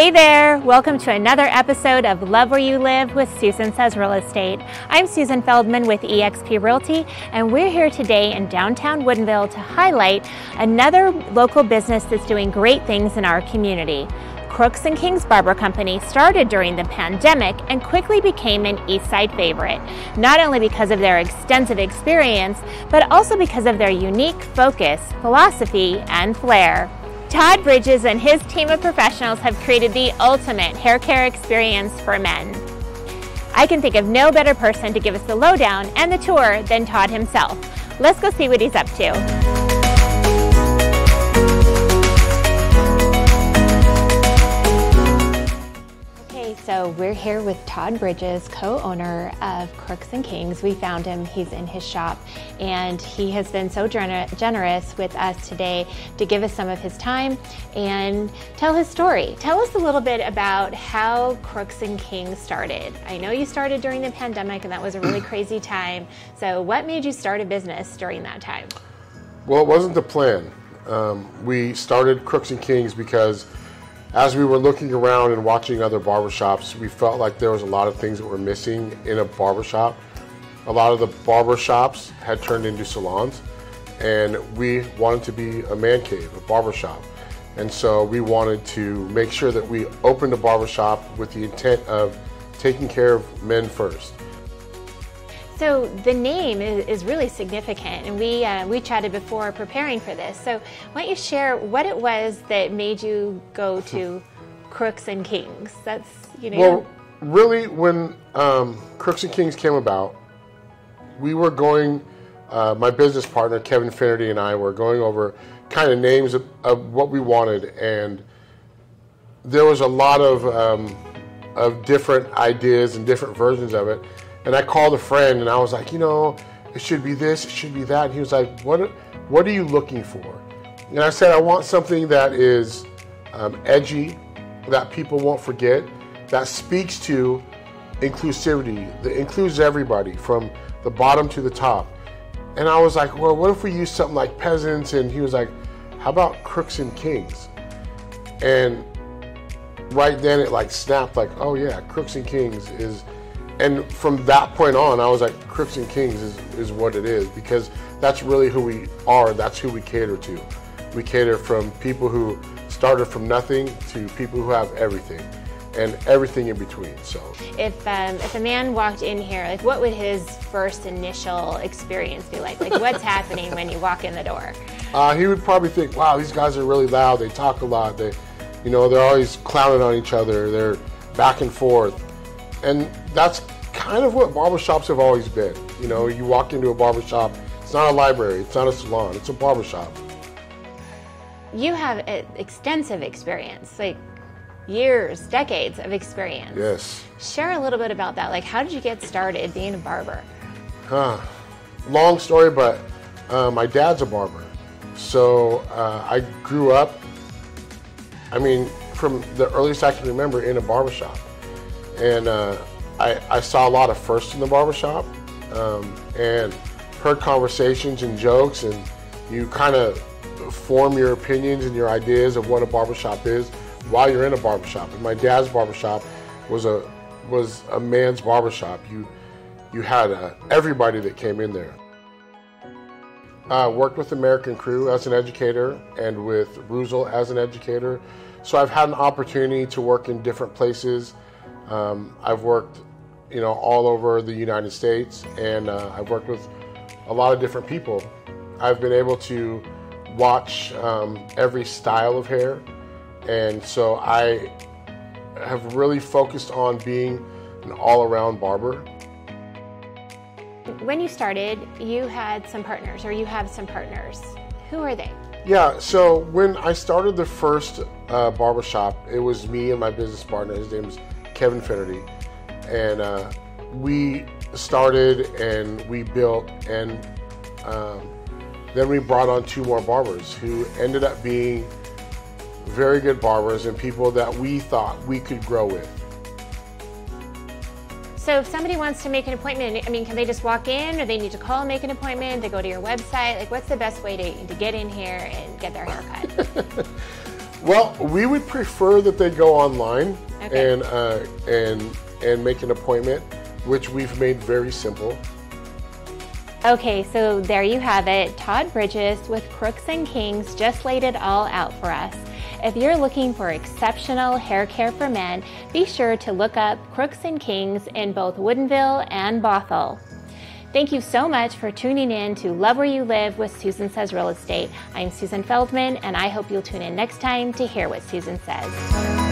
Hey there, welcome to another episode of Love Where You Live with Susan Says Real Estate. I'm Susan Feldman with EXP Realty, and we're here today in downtown Woodinville to highlight another local business that's doing great things in our community. Crooks and Kings Barber Company started during the pandemic and quickly became an Eastside favorite, not only because of their extensive experience, but also because of their unique focus, philosophy, and flair. Todd Bridges and his team of professionals have created the ultimate hair care experience for men. I can think of no better person to give us the lowdown and the tour than Todd himself. Let's go see what he's up to. So we're here with Todd Bridges, co-owner of Crooks and Kings. We found him, he's in his shop, and he has been so generous with us today to give us some of his time and tell his story. Tell us a little bit about how Crooks and Kings started. I know you started during the pandemic and that was a really crazy time. So what made you start a business during that time? Well, it wasn't the plan. We started Crooks and Kings because as we were looking around and watching other barbershops, we felt like there was a lot of things that were missing in a barbershop. A lot of the barbershops had turned into salons, and we wanted to be a man cave, a barbershop. And so we wanted to make sure that we opened a barbershop with the intent of taking care of men first. So the name is really significant, and we chatted before preparing for this. So why don't you share what it was that made you go to Crooks and Kings? That's, you know. Well, really, when Crooks and Kings came about, we were going. My business partner Kevin Finnerty and I were going over kind of names of what we wanted, and there was a lot of different ideas and different versions of it. And I called a friend and I was like, you know, it should be this, it should be that. And he was like, what are you looking for? And I said, I want something that is edgy, that people won't forget, that speaks to inclusivity, that includes everybody from the bottom to the top. And I was like, well, what if we use something like peasants? And he was like, how about Crooks and Kings? And right then it like snapped, like, oh yeah, Crooks and Kings is. And from that point on, I was like, Crooks and Kings is what it is, because that's really who we are. That's who we cater to. We cater from people who started from nothing to people who have everything, and everything in between. So, if a man walked in here, like, what would his first initial experience be like? Like, what's happening when you walk in the door? He would probably think, wow, these guys are really loud. They talk a lot. They're always clowning on each other. They're back and forth. And that's kind of what barbershops have always been. You know, you walk into a barbershop, it's not a library, it's not a salon, it's a barbershop. You have extensive experience, like years, decades of experience. Yes. Share a little bit about that. Like, how did you get started being a barber? Long story, but my dad's a barber. So I grew up, from the earliest I can remember, in a barbershop. And I saw a lot of firsts in the barbershop, and heard conversations and jokes, and you kind of form your opinions and your ideas of what a barbershop is while you're in a barbershop. And my dad's barbershop was a man's barbershop. You had everybody that came in there. Worked with American Crew as an educator and with Ruzel as an educator. So I've had an opportunity to work in different places. I've worked, all over the United States, and I've worked with a lot of different people. I've been able to watch every style of hair, and so I have really focused on being an all-around barber. When you started, you had some partners, or you have some partners. Who are they? Yeah, so when I started the first barbershop, it was me and my business partner. His name is Kevin Finnerty, and we started and we built, and then we brought on 2 more barbers who ended up being very good barbers and people that we thought we could grow with. So if somebody wants to make an appointment, can they just walk in, or they need to call and make an appointment? They go to your website? Like, what's the best way to get in here and get their hair cut? Well, we would prefer that they go online Okay. and make an appointment, which we've made very simple. Okay, so there you have it. Todd Bridges with Crooks and Kings just laid it all out for us. If you're looking for exceptional hair care for men, be sure to look up Crooks and Kings in both Woodinville and Bothell. Thank you so much for tuning in to Love Where You Live with Susan Says Real Estate. I'm Susan Feldman, and I hope you'll tune in next time to hear what Susan says.